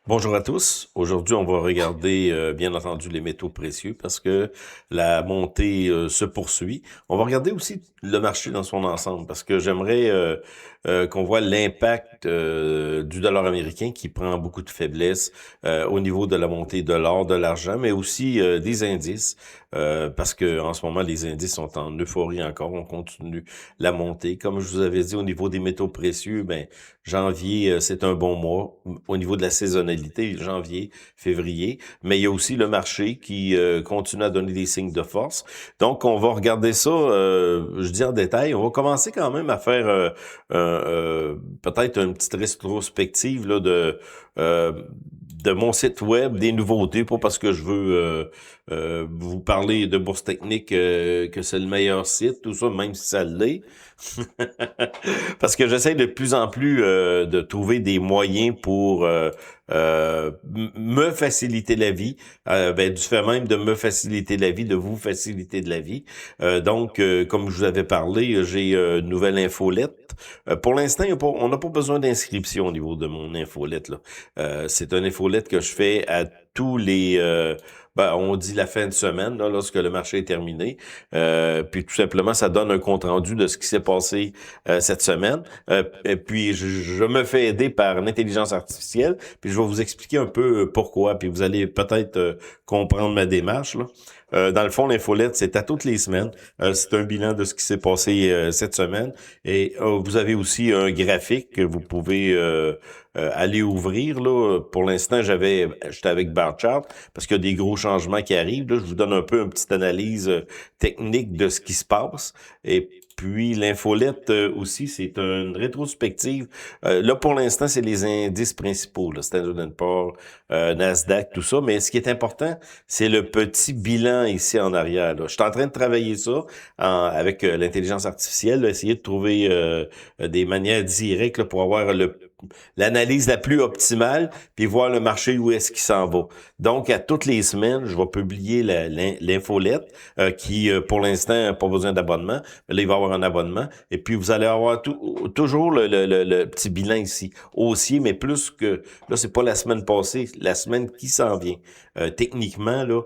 Bonjour à tous. Aujourd'hui, on va regarder, bien entendu, les métaux précieux parce que la montée se poursuit. On va regarder aussi le marché dans son ensemble parce que j'aimerais qu'on voit l'impact du dollar américain qui prend beaucoup de faiblesse au niveau de la montée de l'or, de l'argent, mais aussi des indices parce que en ce moment, les indices sont en euphorie encore. On continue la montée. Comme je vous avais dit, au niveau des métaux précieux, ben janvier, c'est un bon mois au niveau de la saisonnalité, janvier, février, mais il y a aussi le marché qui continue à donner des signes de force. Donc, on va regarder ça, je dis en détail. On va commencer quand même à faire peut-être une petite rétrospective là, de mon site web, des nouveautés, pas parce que je veux vous parler de Bourse Technique que c'est le meilleur site, tout ça, même si ça l'est. Parce que j'essaie de plus en plus de trouver des moyens pour me faciliter la vie, du fait même de me faciliter la vie, de vous faciliter de la vie. Donc, comme je vous avais parlé, j'ai une nouvelle infolette. Pour l'instant, on n'a pas besoin d'inscription au niveau de mon infolette, là. C'est une infolette que je fais à tous les... on dit la fin de semaine, là, lorsque le marché est terminé. Puis tout simplement, ça donne un compte-rendu de ce qui s'est passé cette semaine. Et puis, je me fais aider par l'intelligence artificielle, puis je vais vous expliquer un peu pourquoi, puis vous allez peut-être comprendre ma démarche, là. Dans le fond, l'infolette, c'est à toutes les semaines. C'est un bilan de ce qui s'est passé cette semaine. Et vous avez aussi un graphique que vous pouvez aller ouvrir. Là. Pour l'instant, j'étais avec bar chart parce qu'il y a des gros changements qui arrivent. Là. Je vous donne un peu une petite analyse technique de ce qui se passe. Et puis l'infolette aussi, c'est une rétrospective. Là, pour l'instant, c'est les indices principaux, là, Standard & Poor's, Nasdaq, tout ça. Mais ce qui est important, c'est le petit bilan ici en arrière. Là. Je suis en train de travailler ça avec l'intelligence artificielle, là, essayer de trouver des manières directes là, pour avoir l'analyse la plus optimale, puis voir le marché où est-ce qu'il s'en va. Donc, à toutes les semaines, je vais publier l'infolette qui, pour l'instant, n'a pas besoin d'abonnement. Là, il va y avoir un abonnement. Et puis, vous allez avoir toujours le petit bilan ici, haussier, mais plus que... Là, c'est pas la semaine passée, la semaine qui s'en vient. Techniquement, là,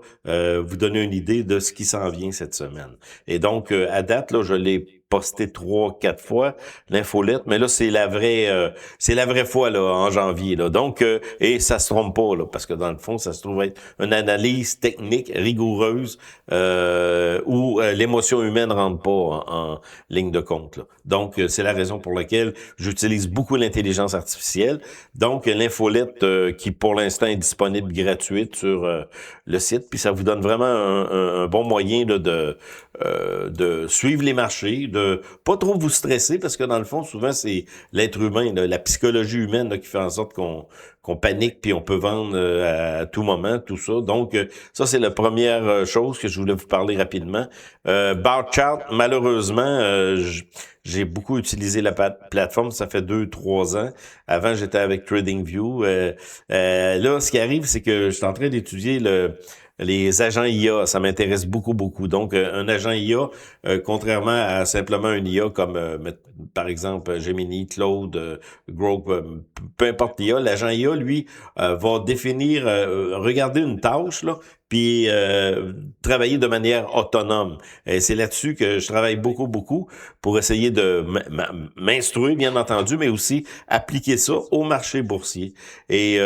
vous donner une idée de ce qui s'en vient cette semaine. Et donc, à date, là, je l'ai posté 3-4 fois, l'infolette, mais là, c'est la vraie fois, là, en janvier, là. Donc, et ça se trompe pas, là, parce que dans le fond, ça se trouve être une analyse technique rigoureuse, où l'émotion humaine rentre pas en ligne de compte, là. Donc, c'est la raison pour laquelle j'utilise beaucoup l'intelligence artificielle. Donc, l'infolette, qui pour l'instant est disponible gratuite sur le site, puis ça vous donne vraiment un bon moyen là, de suivre les marchés, de pas trop vous stresser, parce que dans le fond, souvent, c'est l'être humain, là, la psychologie humaine là, qui fait en sorte qu'on panique, puis on peut vendre à tout moment, tout ça. Donc, ça, c'est la première chose que je voulais vous parler rapidement. Bar chart, malheureusement, j'ai beaucoup utilisé la plateforme, ça fait 2-3 ans. Avant, j'étais avec TradingView. Là, ce qui arrive, c'est que je suis en train d'étudier les agents IA, ça m'intéresse beaucoup, beaucoup. Donc, un agent IA, contrairement à simplement un IA comme, par exemple, Gemini, Claude, Grok, peu importe l'IA, l'agent IA, lui, va définir, regarder une tâche, là, puis travailler de manière autonome. Et c'est là-dessus que je travaille beaucoup, beaucoup pour essayer de m'instruire, bien entendu, mais aussi appliquer ça au marché boursier. Et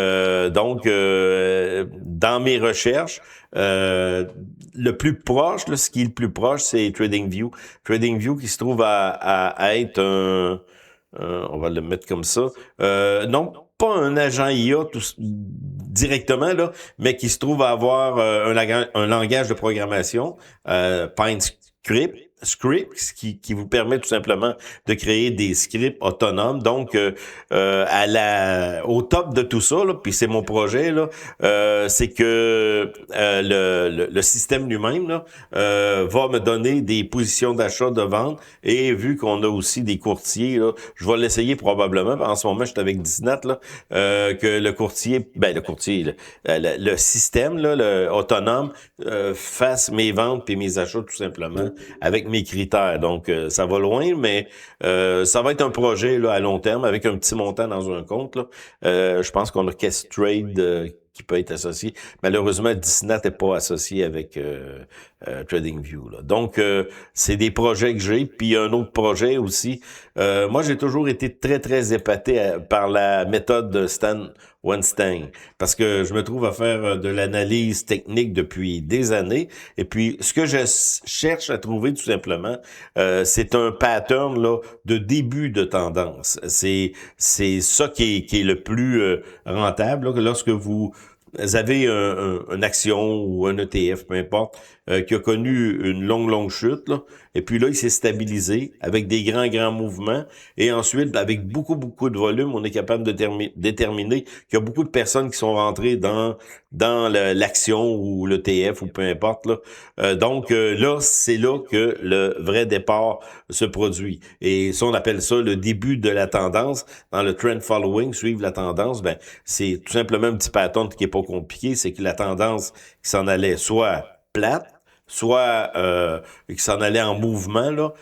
donc, dans mes recherches, le plus proche, là, ce qui est le plus proche, c'est TradingView. TradingView qui se trouve à être on va le mettre comme ça. Non, pas un agent IA directement, là, mais qui se trouve à avoir un langage de programmation, Script, qui vous permet tout simplement de créer des scripts autonomes. Donc, au top de tout ça, là, puis c'est mon projet, là, c'est que le système lui-même là, va me donner des positions d'achat, de vente, et vu qu'on a aussi des courtiers, là, je vais l'essayer probablement. En ce moment, je suis avec Disney, là, que le courtier, le système là, autonome fasse mes ventes puis mes achats tout simplement avec mes critères. Donc, ça va loin, mais ça va être un projet là à long terme avec un petit montant dans un compte. Là. Je pense qu'on a Questrade qui peut être associé. Malheureusement, Disney n'est pas associé avec TradingView. Là. Donc, c'est des projets que j'ai. Puis, il y a un autre projet aussi. Moi, j'ai toujours été très, très épaté par la méthode de Stan Weinstein, parce que je me trouve à faire de l'analyse technique depuis des années. Et puis, ce que je cherche à trouver, tout simplement, c'est un pattern là de début de tendance. C'est ça qui est le plus rentable. Là, lorsque vous avez une action ou un ETF, peu importe, qui a connu une longue chute, là, et puis là, il s'est stabilisé avec des grands mouvements, et ensuite, avec beaucoup de volume, on est capable de déterminer qu'il y a beaucoup de personnes qui sont rentrées dans l'action ou l'ETF ou peu importe. Là. Donc là, c'est là que le vrai départ se produit. Et ça, on appelle ça le début de la tendance. Dans le trend following, suivre la tendance, ben c'est tout simplement un petit pattern qui est pas compliqué, c'est que la tendance qui s'en allait soit plate, soit qui s'en allait en mouvement là,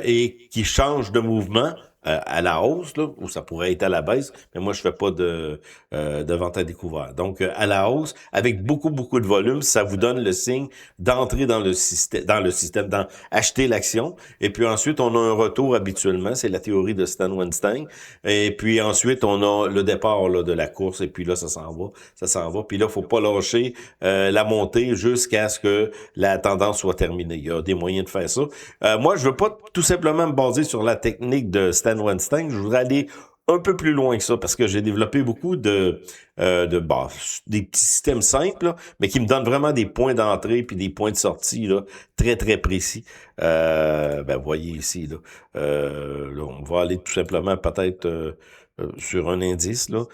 et qui change de mouvement à la hausse, là, ou ça pourrait être à la baisse, mais moi je fais pas de vente à découvert. Donc à la hausse, avec beaucoup de volume, ça vous donne le signe d'entrer dans le système, dans acheter l'action. Et puis ensuite, on a un retour habituellement, c'est la théorie de Stan Weinstein. Et puis ensuite, on a le départ là, de la course, et puis là, ça s'en va. Puis là, faut pas lâcher la montée jusqu'à ce que la tendance soit terminée. Il y a des moyens de faire ça. Moi, je veux pas tout simplement me baser sur la technique de Stan Weinstein. Je voudrais aller un peu plus loin que ça, parce que j'ai développé beaucoup des petits systèmes simples, là, mais qui me donnent vraiment des points d'entrée puis des points de sortie là, très précis. Vous voyez ici, là, on va aller tout simplement peut-être sur un indice, là.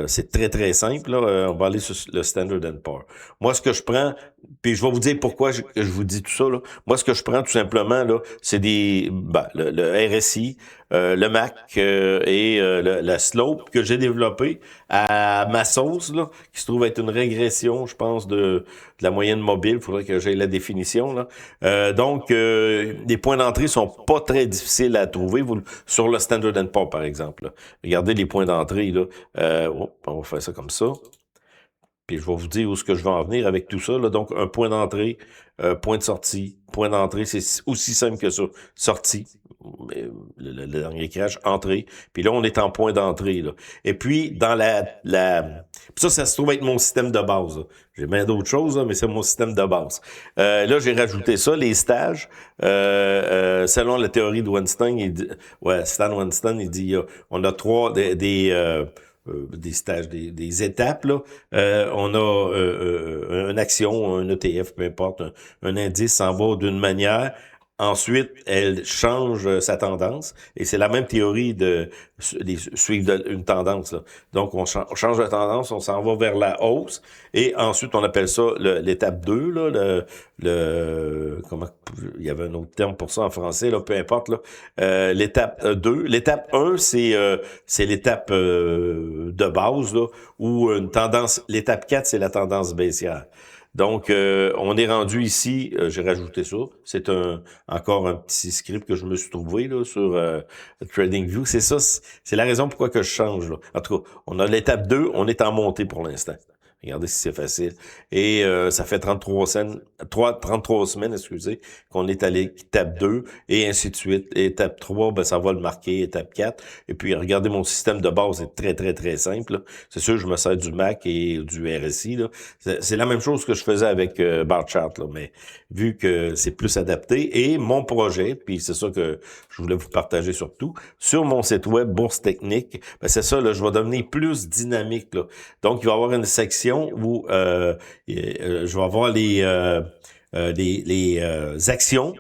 C'est très simple, là. On va aller sur le Standard & Poor's. Moi, ce que je prends, puis je vais vous dire pourquoi je vous dis tout ça, là. Moi, ce que je prends tout simplement, là, c'est le RSI, le MAC et la slope que j'ai développé à ma sauce, là, qui se trouve être une régression, je pense, de la moyenne mobile. Il faudrait que j'aie la définition, là. Donc, les points d'entrée sont pas très difficiles à trouver sur le Standard & Poor's, par exemple. Là. Regardez les points d'entrée, là. On va faire ça comme ça. Puis je vais vous dire où est-ce que je vais en venir avec tout ça. Là. Donc, un point d'entrée, point de sortie. Point d'entrée, c'est aussi simple que ça. Sortie, le dernier crash, entrée. Puis là, on est en point d'entrée. Là. Et puis, dans Puis ça se trouve être mon système de base. Là. J'ai bien d'autres choses, là, mais c'est mon système de base. Là, j'ai rajouté ça, les stages. Selon la théorie de Weinstein, Stan Weinstein, il dit on a des stages, des étapes, là. On a une action, un ETF, peu importe, un indice s'en va d'une manière. Ensuite, elle change sa tendance. Et c'est la même théorie de suivre une tendance. Là. Donc, on change de tendance, on s'en va vers la hausse. Et ensuite, on appelle ça l'étape 2, là, comment il y avait un autre terme pour ça en français, là, peu importe. Là. L'étape 2. L'étape 1, c'est l'étape de base, là, où une tendance. L'étape 4, c'est la tendance baissière. Donc, on est rendu ici, j'ai rajouté ça, c'est encore un petit script que je me suis trouvé là sur TradingView. C'est ça, c'est la raison pourquoi que je change. Là. En tout cas, on a l'étape 2, on est en montée pour l'instant. Regardez si c'est facile. Et ça fait 33 semaines, excusez, qu'on est à l'étape 2, et ainsi de suite. Étape 3, ben, ça va le marquer, étape 4. Et puis, regardez, mon système de base est très simple. C'est sûr, je me sers du MAC et du RSI. Là. C'est la même chose que je faisais avec Barchart, là, mais vu que c'est plus adapté. Et mon projet, puis c'est ça que je voulais vous partager surtout, sur mon site web, Bourse Technique, ben, c'est ça, là, je vais devenir plus dynamique. Là. Donc, il va y avoir une section où je vais avoir les actions.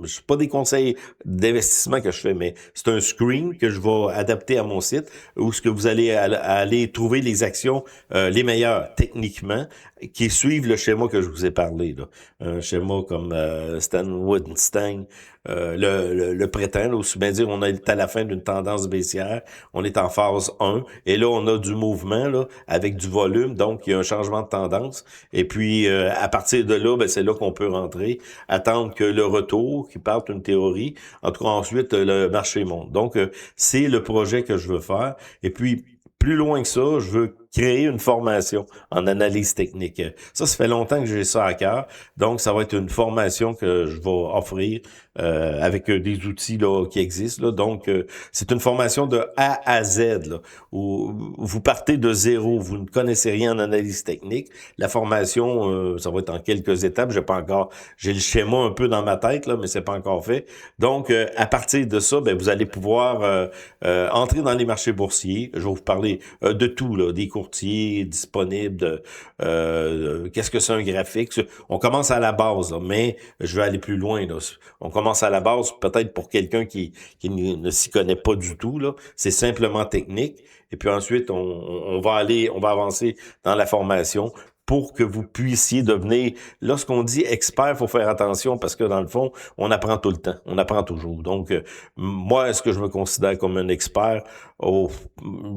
C'est pas des conseils d'investissement que je fais, mais c'est un screen que je vais adapter à mon site où ce que vous allez aller trouver les actions les meilleures techniquement qui suivent le schéma que je vous ai parlé. Là. Un schéma comme Stan Weinstein le printemps, là, aussi bien dire, on est à la fin d'une tendance baissière, on est en phase 1, et là, on a du mouvement, là, avec du volume, donc il y a un changement de tendance, et puis à partir de là, ben, c'est là qu'on peut rentrer, attendre que le retour, qui parte une théorie, en tout cas ensuite, le marché monte. Donc, c'est le projet que je veux faire, et puis, plus loin que ça, je veux créer une formation en analyse technique. Ça fait longtemps que j'ai ça à cœur. Donc, ça va être une formation que je vais offrir avec des outils là qui existent. Là. Donc, c'est une formation de A à Z, là, où vous partez de zéro, vous ne connaissez rien en analyse technique. La formation, ça va être en quelques étapes. J'ai le schéma un peu dans ma tête, là, mais c'est pas encore fait. Donc, à partir de ça, ben, vous allez pouvoir entrer dans les marchés boursiers. Je vais vous parler de tout, là, des courtiers disponibles, qu'est-ce que c'est un graphique. On commence à la base, là, mais je vais aller plus loin. Là. On commence à la base, peut-être pour quelqu'un qui ne s'y connaît pas du tout. Là, c'est simplement technique. Et puis ensuite, on va avancer dans la formation pour que vous puissiez devenir, lorsqu'on dit expert, il faut faire attention parce que dans le fond, on apprend tout le temps, on apprend toujours. Donc, moi, est-ce que je me considère comme un expert? Oh,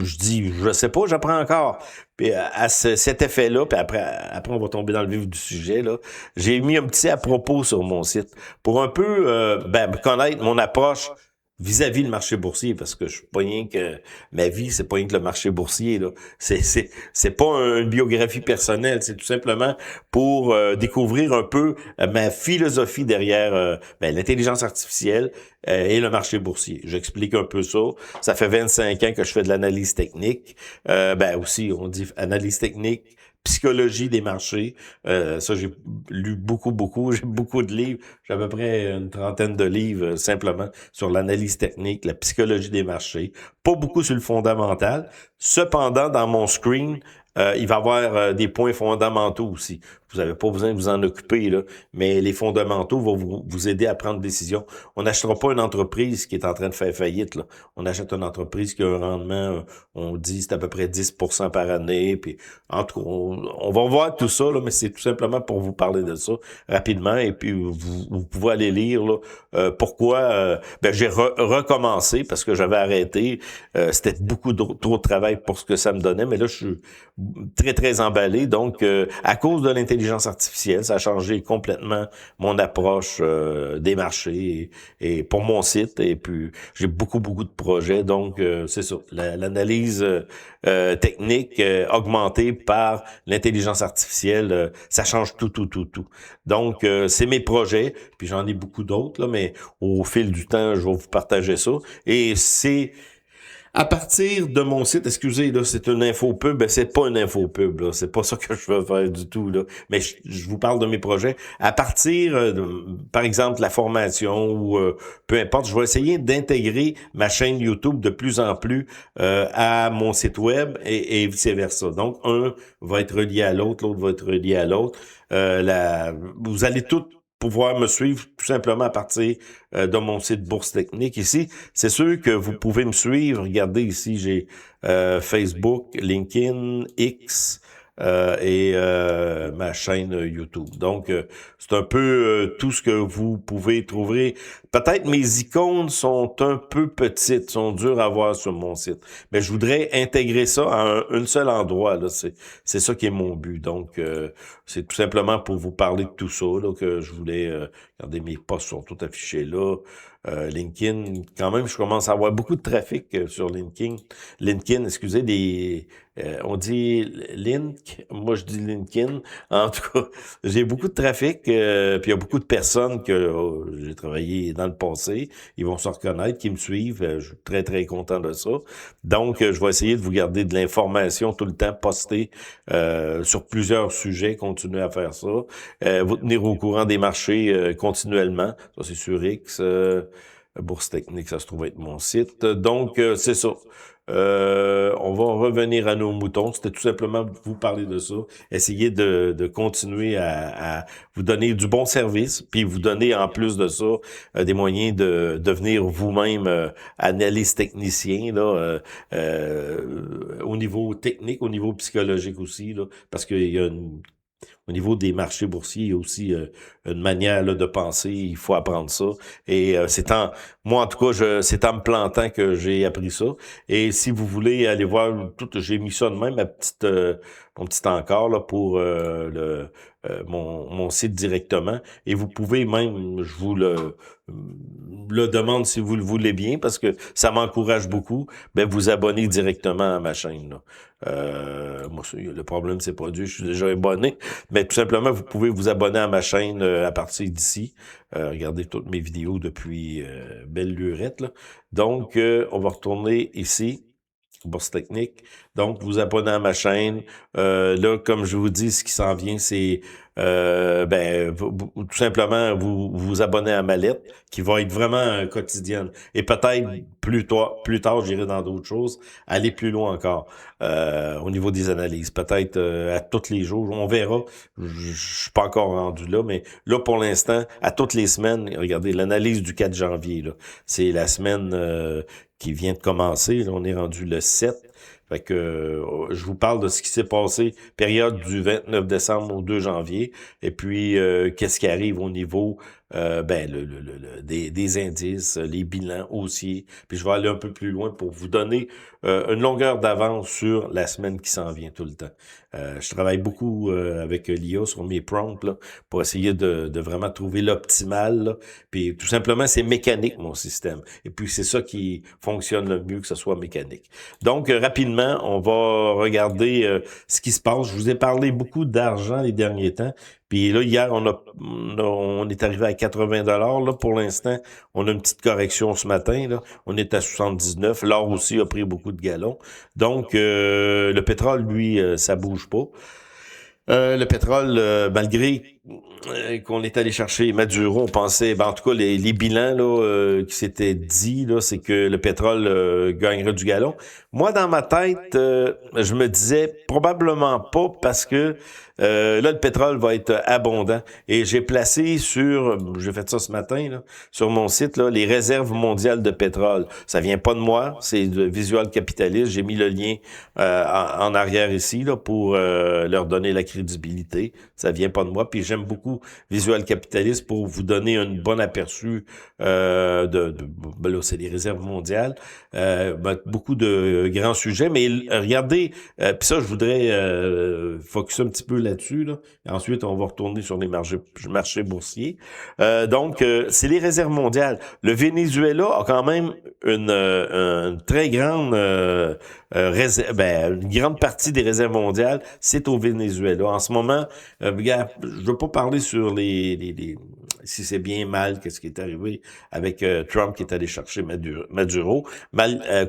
je dis, je sais pas, j'apprends encore. Puis à cet effet-là, puis après, on va tomber dans le vif du sujet, là, j'ai mis un petit à propos sur mon site pour un peu connaître mon approche vis-à-vis le marché boursier, parce que je suis pas rien que ma vie, c'est pas rien que le marché boursier, là. C'est pas une biographie personnelle, c'est tout simplement pour découvrir un peu ma philosophie derrière l'intelligence artificielle et le marché boursier. J'explique un peu ça. Ça fait 25 ans que je fais de l'analyse technique. Aussi, on dit analyse technique, psychologie des marchés. Ça, j'ai lu beaucoup. J'ai beaucoup de livres. J'ai à peu près une trentaine de livres simplement sur l'analyse technique, la psychologie des marchés. Pas beaucoup sur le fondamental. Cependant, dans mon screen, il va y avoir des points fondamentaux aussi. Vous n'avez pas besoin de vous en occuper, là, mais les fondamentaux vont vous aider à prendre des décisions. On n'achètera pas une entreprise qui est en train de faire faillite. Là. On achète une entreprise qui a un rendement, on dit, c'est à peu près 10% par année. Puis, en tout cas, on va voir tout ça, là, mais c'est tout simplement pour vous parler de ça rapidement. Et puis, vous pouvez aller lire là, pourquoi j'ai recommencé parce que j'avais arrêté. C'était beaucoup trop de travail pour ce que ça me donnait, mais là, je suis très emballé. Donc, à cause de l'intelligence artificielle, ça a changé complètement mon approche des marchés et pour mon site. Et puis, j'ai beaucoup de projets. Donc, c'est ça. L'analyse technique augmentée par l'intelligence artificielle, ça change tout. Donc, c'est mes projets. Puis, j'en ai beaucoup d'autres, là, mais au fil du temps, je vais vous partager ça. Et c'est à partir de mon site, excusez, là, c'est une infopub, c'est pas une infopub, là, c'est pas ça que je veux faire du tout, là, mais je vous parle de mes projets. À partir, par exemple, la formation ou peu importe, je vais essayer d'intégrer ma chaîne YouTube de plus en plus à mon site web et vice-versa. Donc, un va être relié à l'autre va être relié à l'autre. Vous allez tout pouvoir me suivre tout simplement à partir de mon site Bourse Technique. Ici, c'est sûr que vous pouvez me suivre. Regardez ici, j'ai Facebook, LinkedIn, X et ma chaîne YouTube. Donc, c'est un peu tout ce que vous pouvez trouver. Peut-être mes icônes sont un peu petites, sont dures à voir sur mon site. Mais je voudrais intégrer ça à un seul endroit. Là, c'est ça qui est mon but. Donc, c'est tout simplement pour vous parler de tout ça là, que je voulais... regardez, mes posts sont tous affichés là. LinkedIn, quand même, je commence à avoir beaucoup de trafic sur LinkedIn. Excusez, on dit Link, moi je dis LinkedIn. En tout cas, j'ai beaucoup de trafic, puis il y a beaucoup de personnes que j'ai travaillé dans le passé. Ils vont se reconnaître, qui me suivent. Je suis très content de ça. Donc, je vais essayer de vous garder de l'information tout le temps postée sur plusieurs sujets. Continuez à faire ça. Vous tenir au courant des marchés continuellement. Ça, c'est sur X. Bourse Technique, ça se trouve être mon site. Donc, c'est ça. On va revenir à nos moutons. C'était tout simplement vous parler de ça. Essayer de continuer à vous donner du bon service, puis vous donner en plus de ça des moyens de devenir vous-même analyste technicien là, au niveau technique, au niveau psychologique aussi, là, parce qu'il y a au niveau des marchés boursiers, il y a aussi une manière là, de penser, il faut apprendre ça. Et moi en tout cas, c'est en me plantant que j'ai appris ça. Et si vous voulez aller voir tout, j'ai mis ça de même, mon petit encart là pour mon site directement. Et vous pouvez même, je vous le demande si vous le voulez bien, parce que ça m'encourage beaucoup, ben vous abonner directement à ma chaîne. Là. Moi, le problème, c'est pas Dieu, je suis déjà abonné, mais tout simplement, vous pouvez vous abonner à ma chaîne à partir d'ici. Regardez toutes mes vidéos depuis belle lurette. Là. Donc, on va retourner ici. Bourse technique. Donc, vous abonnez à ma chaîne. Là, comme je vous dis, ce qui s'en vient, c'est tout simplement vous abonner à ma lettre, qui va être vraiment quotidienne. Et peut-être plus tard, j'irai dans d'autres choses, aller plus loin encore au niveau des analyses. Peut-être à tous les jours, on verra. Je suis pas encore rendu là, mais là, pour l'instant, à toutes les semaines, regardez, l'analyse du 4 janvier, là, c'est la semaine qui vient de commencer. Là, on est rendu le 7. Fait que je vous parle de ce qui s'est passé, période du 29 décembre au 2 janvier, et puis qu'est-ce qui arrive au niveau des indices, les bilans haussiers. Puis je vais aller un peu plus loin pour vous donner une longueur d'avance sur la semaine qui s'en vient tout le temps. Je travaille beaucoup avec l'IA sur mes prompts là, pour essayer de vraiment trouver l'optimal. Puis tout simplement, c'est mécanique, mon système. Et puis c'est ça qui fonctionne le mieux, que ce soit mécanique. Donc, rapidement, on va regarder ce qui se passe. Je vous ai parlé beaucoup d'argent les derniers temps. Puis là, hier, on est arrivé à 80 $. Là, pour l'instant, on a une petite correction ce matin. Là. On est à 79. L'or aussi a pris beaucoup de galons. Donc, le pétrole, lui, ça bouge pas. Le pétrole, malgré qu'on est allé chercher Maduro, on pensait, en tout cas, les bilans là qui s'étaient dit, là, c'est que le pétrole gagnerait du galon. Moi, dans ma tête, je me disais probablement pas, parce que là, le pétrole va être abondant. Et j'ai placé j'ai fait ça ce matin, là, sur mon site, là, les réserves mondiales de pétrole. Ça vient pas de moi, c'est de Visual Capitalist. J'ai mis le lien en arrière ici là pour leur donner la crédibilité. Ça vient pas de moi. Puis j'aime beaucoup Visual Capitalist pour vous donner un bon aperçu là, c'est les réserves mondiales. Beaucoup de grands sujets, mais regardez, puis ça, je voudrais focus un petit peu là-dessus. Là. Et ensuite, on va retourner sur les marchés boursiers. Donc, c'est les réserves mondiales. Le Venezuela a quand même une très grande une grande partie des réserves mondiales, c'est au Venezuela. En ce moment, regarde, je veux pas parler sur si c'est bien mal, qu'est-ce qui est arrivé avec Trump qui est allé chercher Maduro.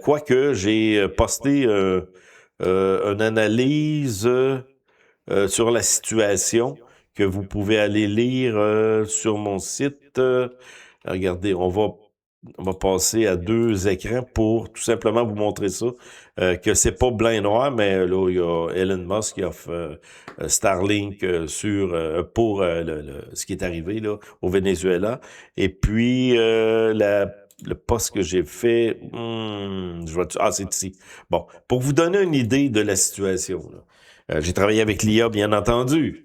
Quoique j'ai posté une analyse sur la situation que vous pouvez aller lire sur mon site. Regardez, on va passer à 2 écrans pour tout simplement vous montrer ça, que c'est pas blanc et noir, mais là, il y a Elon Musk qui offre Starlink pour ce qui est arrivé là au Venezuela. Et puis, le post que j'ai fait, c'est ici. Bon, pour vous donner une idée de la situation, là. J'ai travaillé avec l'IA, bien entendu,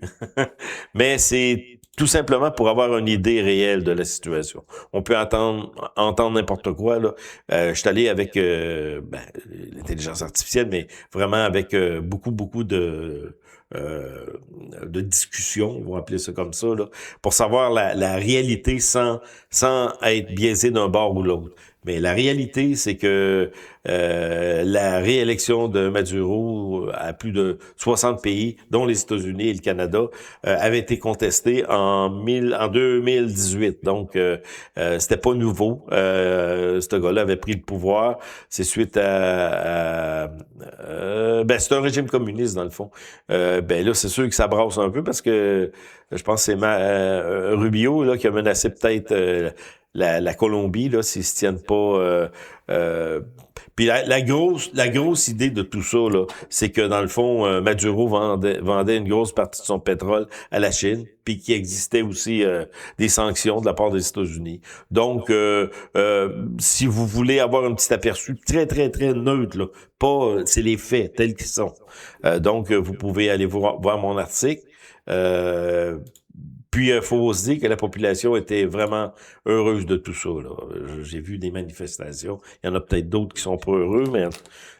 mais c'est tout simplement pour avoir une idée réelle de la situation. On peut entendre n'importe quoi. Là. Je suis allé avec l'intelligence artificielle, mais vraiment avec beaucoup de discussion, on va appeler ça comme ça, là, pour savoir la réalité sans être biaisé d'un bord ou l'autre. Mais la réalité, c'est que la réélection de Maduro à plus de 60 pays, dont les États-Unis et le Canada, avait été contestée en 2018. Donc, c'était pas nouveau. Ce gars-là avait pris le pouvoir. C'est suite c'est un régime communiste, dans le fond. Là, c'est sûr que ça brasse un peu parce que je pense que c'est Rubio là qui a menacé peut-être la Colombie, là, s'ils se tiennent pas... puis la grosse idée de tout ça, là, c'est que dans le fond, Maduro vendait une grosse partie de son pétrole à la Chine, puis qu'il existait aussi des sanctions de la part des États-Unis. Donc, si vous voulez avoir un petit aperçu très, très, très neutre, là, pas, c'est les faits tels qu'ils sont. Donc, vous pouvez aller voir mon article. Puis, il faut se dire que la population était vraiment heureuse de tout ça, là. J'ai vu des manifestations. Il y en a peut-être d'autres qui sont pas heureux, mais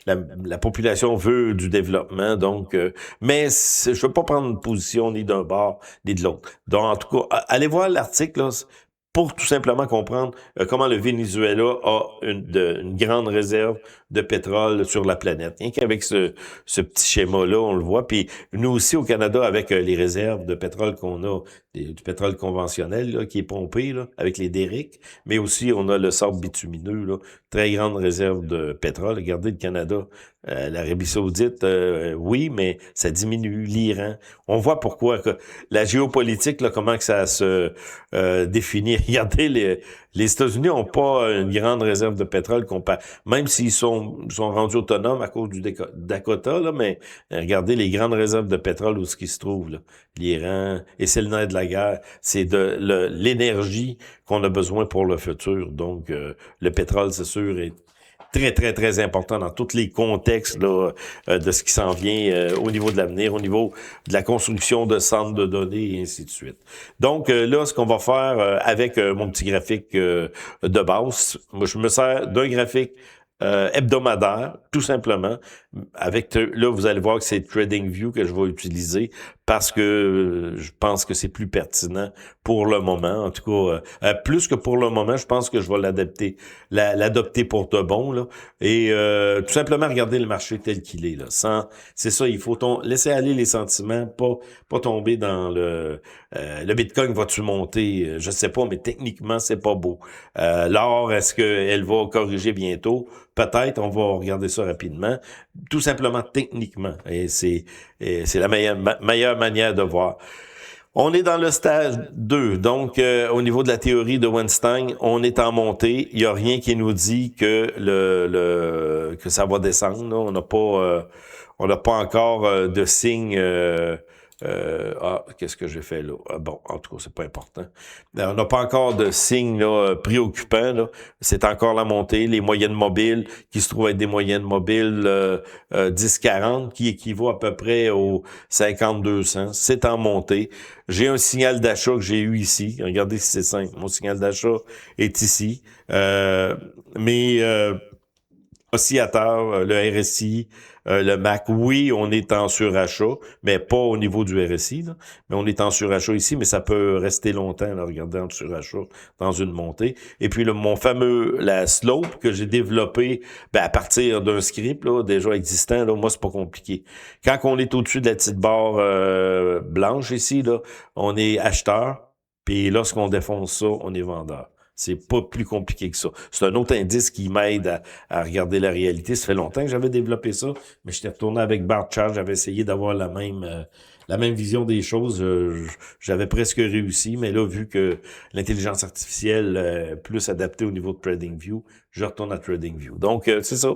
la population veut du développement. Donc, mais je veux pas prendre une position ni d'un bord ni de l'autre. Donc, en tout cas, allez voir l'article, là, pour tout simplement comprendre comment le Venezuela a une grande réserve de pétrole sur la planète. Rien qu'avec ce petit schéma-là, on le voit. Puis nous aussi au Canada, avec les réserves de pétrole qu'on a, du pétrole conventionnel là, qui est pompé là, avec les derricks, mais aussi on a le sable bitumineux, là, très grande réserve de pétrole. Regardez le Canada, l'Arabie Saoudite, oui, mais ça diminue, l'Iran. On voit pourquoi que la géopolitique, là, comment que ça se définit. Regardez, les États-Unis n'ont pas une grande réserve de pétrole même s'ils sont rendus autonomes à cause du Dakota, là, mais regardez les grandes réserves de pétrole où ce qui se trouve, là. L'Iran, et c'est le nerf de la guerre, c'est de l'énergie qu'on a besoin pour le futur. Donc, le pétrole, c'est sûr, est très, très, très important dans tous les contextes là, de ce qui s'en vient au niveau de l'avenir, au niveau de la construction de centres de données et ainsi de suite. Donc, là, ce qu'on va faire avec mon petit graphique de base, moi, je me sers d'un graphique hebdomadaire, tout simplement. Là, vous allez voir que c'est TradingView que je vais utiliser parce que je pense que c'est plus pertinent pour le moment. En tout cas, plus que pour le moment, je pense que je vais l'adopter pour de bon. Là. Et tout simplement regarder le marché tel qu'il est. Là. C'est ça, il faut laisser aller les sentiments, pas tomber dans le Bitcoin va-tu monter? Je sais pas, mais techniquement, c'est pas beau. L'or, est-ce qu'elle va corriger bientôt? Peut-être, on va regarder ça rapidement. Tout simplement techniquement. Et c'est la meilleure manière de voir. On est dans le stage 2. Donc, au niveau de la théorie de Weinstein, on est en montée. Il n'y a rien qui nous dit que que ça va descendre. Là. On n'a pas encore de signe. Qu'est-ce que j'ai fait là? Bon, en tout cas, c'est pas important. On n'a pas encore de signes là, préoccupants. Là. C'est encore la montée. Les moyennes mobiles, qui se trouvent être des moyennes mobiles 10-40, qui équivaut à peu près aux 50-200. C'est en montée. J'ai un signal d'achat que j'ai eu ici. Regardez si c'est simple. Mon signal d'achat est ici. Mais oscillateur, le RSI, le MAC, oui, on est en surachat, mais pas au niveau du RSI, là. Mais on est en surachat ici, mais ça peut rester longtemps, là, regardez, en surachat dans une montée. Et puis, la slope que j'ai développée à partir d'un script là, déjà existant, là, moi, c'est pas compliqué. Quand on est au-dessus de la petite barre blanche ici, là, on est acheteur, puis lorsqu'on défonce ça, on est vendeur. C'est pas plus compliqué que ça. C'est un autre indice qui m'aide à regarder la réalité. Ça fait longtemps que j'avais développé ça, mais j'étais retourné avec Barchard. J'avais essayé d'avoir la même vision des choses. J'avais presque réussi, mais là, vu que l'intelligence artificielle est plus adaptée au niveau de TradingView, je retourne à TradingView. Donc, c'est ça.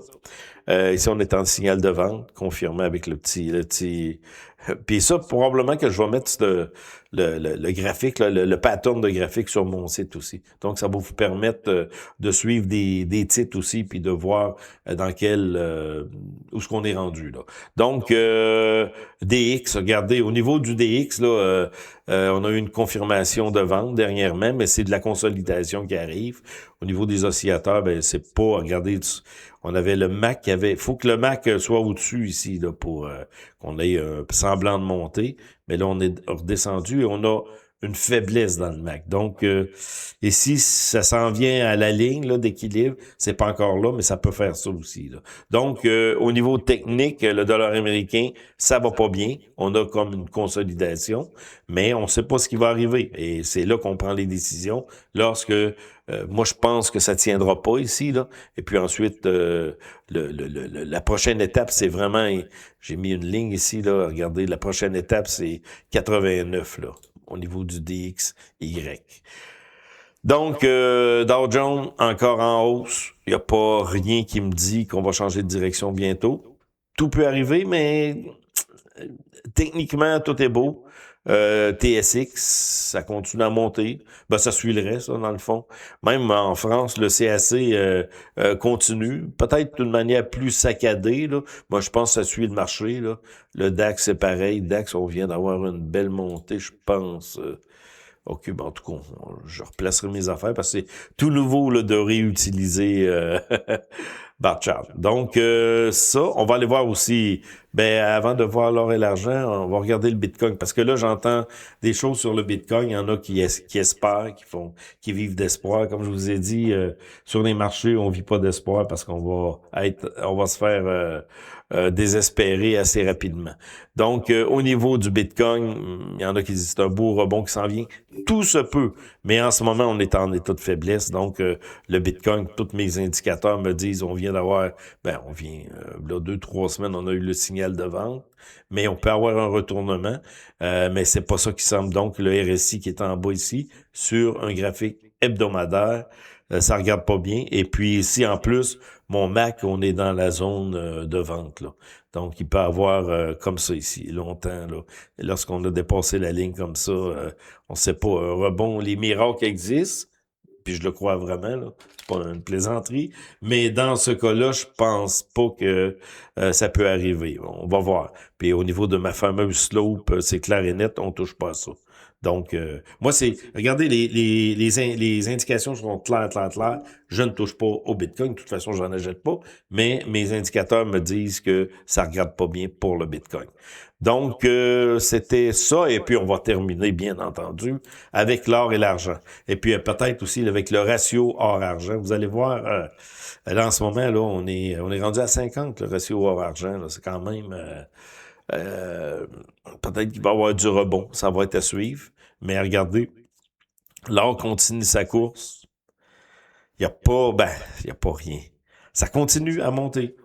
Ici, on est en signal de vente, confirmé avec le petit. Puis ça, probablement que je vais mettre le graphique, là, le pattern de graphique sur mon site aussi. Donc, ça va vous permettre de suivre des titres aussi, puis de voir dans où est-ce qu'on est rendu là. Donc, DX, regardez, au niveau du DX, là, on a eu une confirmation de vente dernièrement, mais c'est de la consolidation qui arrive. Au niveau des oscillateurs, ben c'est pas, regardez, on avait le MAC faut que le MAC soit au-dessus ici là pour qu'on ait un semblant de montée, mais là on est redescendu et on a une faiblesse dans le MAC. Donc ici ça s'en vient à la ligne là d'équilibre, c'est pas encore là mais ça peut faire ça aussi là. Donc au niveau technique, le dollar américain, ça va pas bien, on a comme une consolidation, mais on sait pas ce qui va arriver et c'est là qu'on prend les décisions lorsque moi, je pense que ça tiendra pas ici, là. Et puis ensuite, la prochaine étape, c'est vraiment... J'ai mis une ligne ici, là. Regardez, la prochaine étape, c'est 89, là, au niveau du DXY. Donc, Dow Jones, encore en hausse. Il n'y a pas rien qui me dit qu'on va changer de direction bientôt. Tout peut arriver, mais techniquement, tout est beau. TSX, ça continue à monter. Ben, ça suit le reste, dans le fond. Même en France, le CAC continue. Peut-être d'une manière plus saccadée. Là. Moi, je pense que ça suit le marché. Là. Le DAX, c'est pareil. DAX, on vient d'avoir une belle montée, je pense. OK, ben, en tout cas, je replacerai mes affaires parce que c'est tout nouveau là, de réutiliser Barchard. Donc, ça, on va aller voir aussi, ben, avant de voir l'or et l'argent, on va regarder le Bitcoin. Parce que là, j'entends des choses sur le Bitcoin. Il y en a qui espèrent, qui vivent d'espoir. Comme je vous ai dit, sur les marchés, on vit pas d'espoir parce qu'on va se faire désespérer assez rapidement. Donc, au niveau du Bitcoin, il y en a qui disent c'est un beau rebond qui s'en vient. Tout se peut, mais en ce moment, on est en état de faiblesse. Donc, le Bitcoin, tous mes indicateurs me disent, on vient d'avoir, là, 2-3 semaines, on a eu le signal de vente, mais on peut avoir un retournement, mais c'est pas ça qui semble. Donc, le RSI qui est en bas ici, sur un graphique hebdomadaire, ça regarde pas bien. Et puis ici, en plus, mon Mac, on est dans la zone de vente, là. Donc, il peut avoir comme ça ici, longtemps, là. Et lorsqu'on a dépassé la ligne comme ça, on sait pas, un rebond, les miracles existent, puis je le crois vraiment, là. C'est pas une plaisanterie. Mais dans ce cas-là, je pense pas que ça peut arriver. On va voir. Puis au niveau de ma fameuse slope, c'est clair et net, on touche pas à ça. Donc, moi, regardez, les indications sont claires. Je ne touche pas au Bitcoin. De toute façon, j'en achète pas. Mais mes indicateurs me disent que ça regarde pas bien pour le Bitcoin. Donc, c'était ça. Et puis, on va terminer, bien entendu, avec l'or et l'argent. Et puis, peut-être aussi avec le ratio or-argent. Vous allez voir, là, en ce moment, là, on est rendu à 50, le ratio or-argent. C'est quand même... peut-être qu'il va y avoir du rebond. Ça va être à suivre. Mais regardez, l'or continue sa course. Il y a pas rien. Ça continue à monter.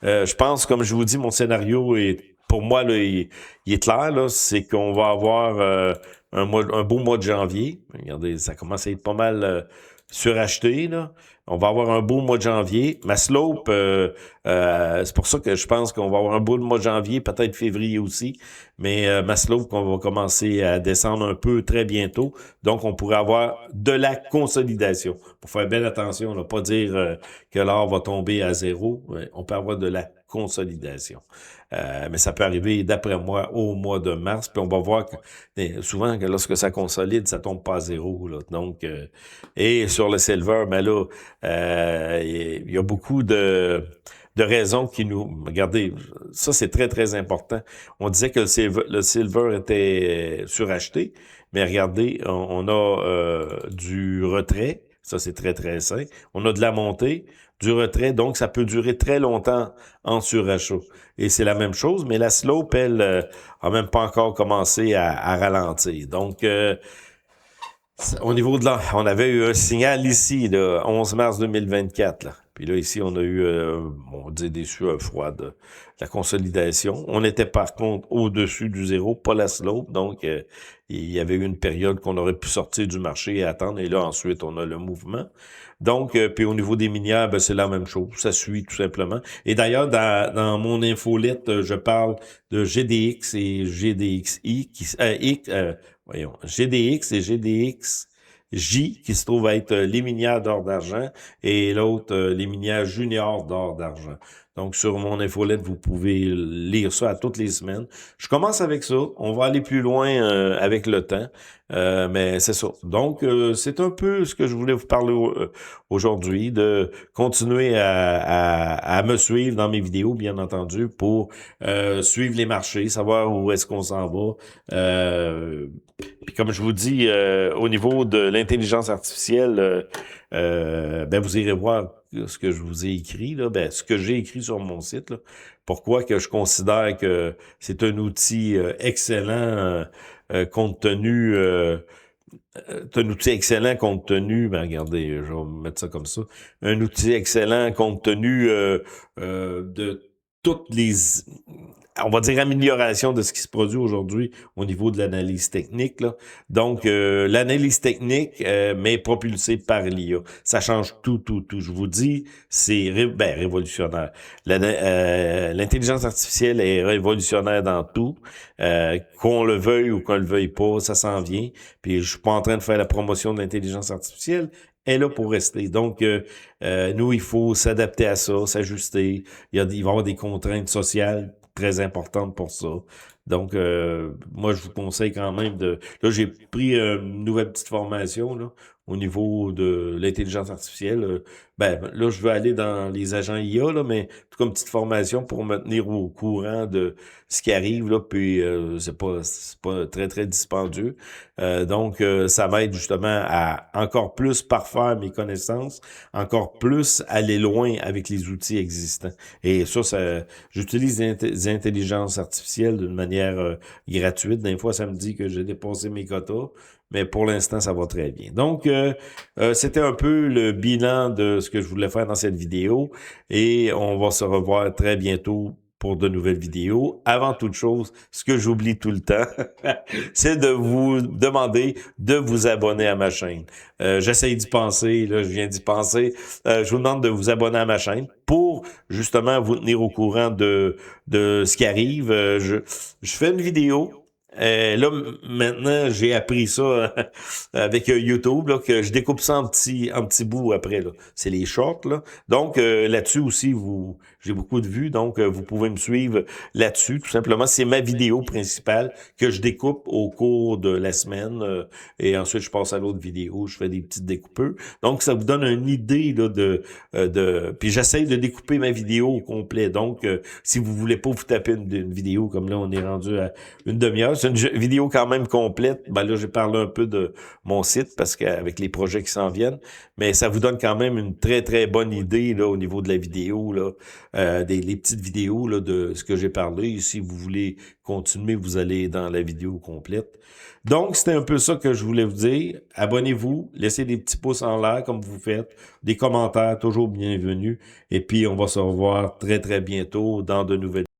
Je pense, comme je vous dis, mon scénario est, pour moi, là, il est clair, là, c'est qu'on va avoir un beau mois de janvier. Regardez, ça commence à être pas mal suracheté, là. On va avoir un beau mois de janvier. Ma slope, c'est pour ça que je pense qu'on va avoir un beau mois de janvier, peut-être février aussi. Mais ma slope, on va commencer à descendre un peu très bientôt. Donc, on pourrait avoir de la consolidation. Pour faire belle attention, ne pas dire que l'or va tomber à zéro. On peut avoir de la consolidation. Mais ça peut arriver, d'après moi, au mois de mars. Puis on va voir que, souvent que lorsque ça consolide, ça tombe pas à zéro. Là. Donc, et sur le silver, ben là, il y a beaucoup de raisons qui nous... Regardez, ça c'est très, très important. On disait que le silver était suracheté, mais regardez, on a du retrait. Ça, c'est très, très sain. On a de la montée, du retrait, donc ça peut durer très longtemps en surachat. Et c'est la même chose, mais la slope, elle, a même pas encore commencé à ralentir. Donc, au niveau de on avait eu un signal ici, le 11 mars 2024. Là. Puis là, ici, on a eu, on dit des sueurs froides, la consolidation. On était par contre au-dessus du zéro, pas la slope. Donc, il y avait eu une période qu'on aurait pu sortir du marché et attendre. Et là, ensuite, on a le mouvement. Donc, puis au niveau des minières, ben, c'est la même chose. Ça suit tout simplement. Et d'ailleurs, dans mon infolette, je parle de GDX et GDXI, GDX et GDXJ qui se trouvent à être les minières d'or d'argent et l'autre, les minières juniors d'or d'argent. Donc, sur mon infolette, vous pouvez lire ça à toutes les semaines. Je commence avec ça. On va aller plus loin avec le temps. Mais c'est ça. Donc, c'est un peu ce que je voulais vous parler aujourd'hui, de continuer à me suivre dans mes vidéos, bien entendu, pour suivre les marchés, savoir où est-ce qu'on s'en va. Puis comme je vous dis, au niveau de l'intelligence artificielle, ben vous irez voir ce que je vous ai écrit, là, ben, ce que j'ai écrit sur mon site. Là. Pourquoi que je considère que c'est un outil excellent compte tenu... c'est un outil excellent compte tenu, ben regardez, je vais mettre ça comme ça, un outil excellent compte tenu de toutes les on va dire amélioration de ce qui se produit aujourd'hui au niveau de l'analyse technique, là. Donc, l'analyse technique, mais propulsée par l'IA. Ça change tout. Je vous dis, c'est révolutionnaire. L'intelligence artificielle est révolutionnaire dans tout. Qu'on le veuille ou qu'on le veuille pas, ça s'en vient. Puis je suis pas en train de faire la promotion de l'intelligence artificielle. Elle est là pour rester. Donc, nous, il faut s'adapter à ça, s'ajuster. Il va y avoir des contraintes sociales très importante pour ça. Donc, moi, je vous conseille quand même de... Là, j'ai pris une nouvelle petite formation là, au niveau de l'intelligence artificielle. Là, je veux aller dans les agents IA, là, mais tout comme petite formation pour me tenir au courant de ce qui arrive, là, puis c'est pas très, très dispendieux. Donc, ça m'aide justement à encore plus parfaire mes connaissances, encore plus aller loin avec les outils existants. Et ça j'utilise des intelligences artificielles d'une manière gratuite. Des fois, ça me dit que j'ai dépassé mes quotas, mais pour l'instant, ça va très bien. Donc, c'était un peu le bilan de ce que je voulais faire dans cette vidéo et on va se revoir très bientôt pour de nouvelles vidéos. Avant toute chose, ce que j'oublie tout le temps, c'est de vous demander de vous abonner à ma chaîne. J'essaie d'y penser, là, je viens d'y penser. Je vous demande de vous abonner à ma chaîne pour justement vous tenir au courant de ce qui arrive. Je fais une vidéo. Là, maintenant, j'ai appris ça avec YouTube, là, que je découpe ça en petits bouts après. Là. C'est les shorts. Là. Donc, là-dessus aussi, j'ai beaucoup de vues. Donc, vous pouvez me suivre là-dessus. Tout simplement, c'est ma vidéo principale que je découpe au cours de la semaine. Et ensuite, je passe à l'autre vidéo. Je fais des petites découpeurs. Donc, ça vous donne une idée là, Puis, j'essaye de découper ma vidéo au complet. Donc, si vous voulez pas vous taper une vidéo, comme là, on est rendu à une demi-heure, c'est une vidéo quand même complète. Là, j'ai parlé un peu de mon site parce qu'avec les projets qui s'en viennent, mais ça vous donne quand même une très, très bonne idée là au niveau de la vidéo, là, les petites vidéos là, de ce que j'ai parlé. Si vous voulez continuer, vous allez dans la vidéo complète. Donc, c'était un peu ça que je voulais vous dire. Abonnez-vous, laissez des petits pouces en l'air comme vous faites, des commentaires toujours bienvenus. Et puis, on va se revoir très, très bientôt dans de nouvelles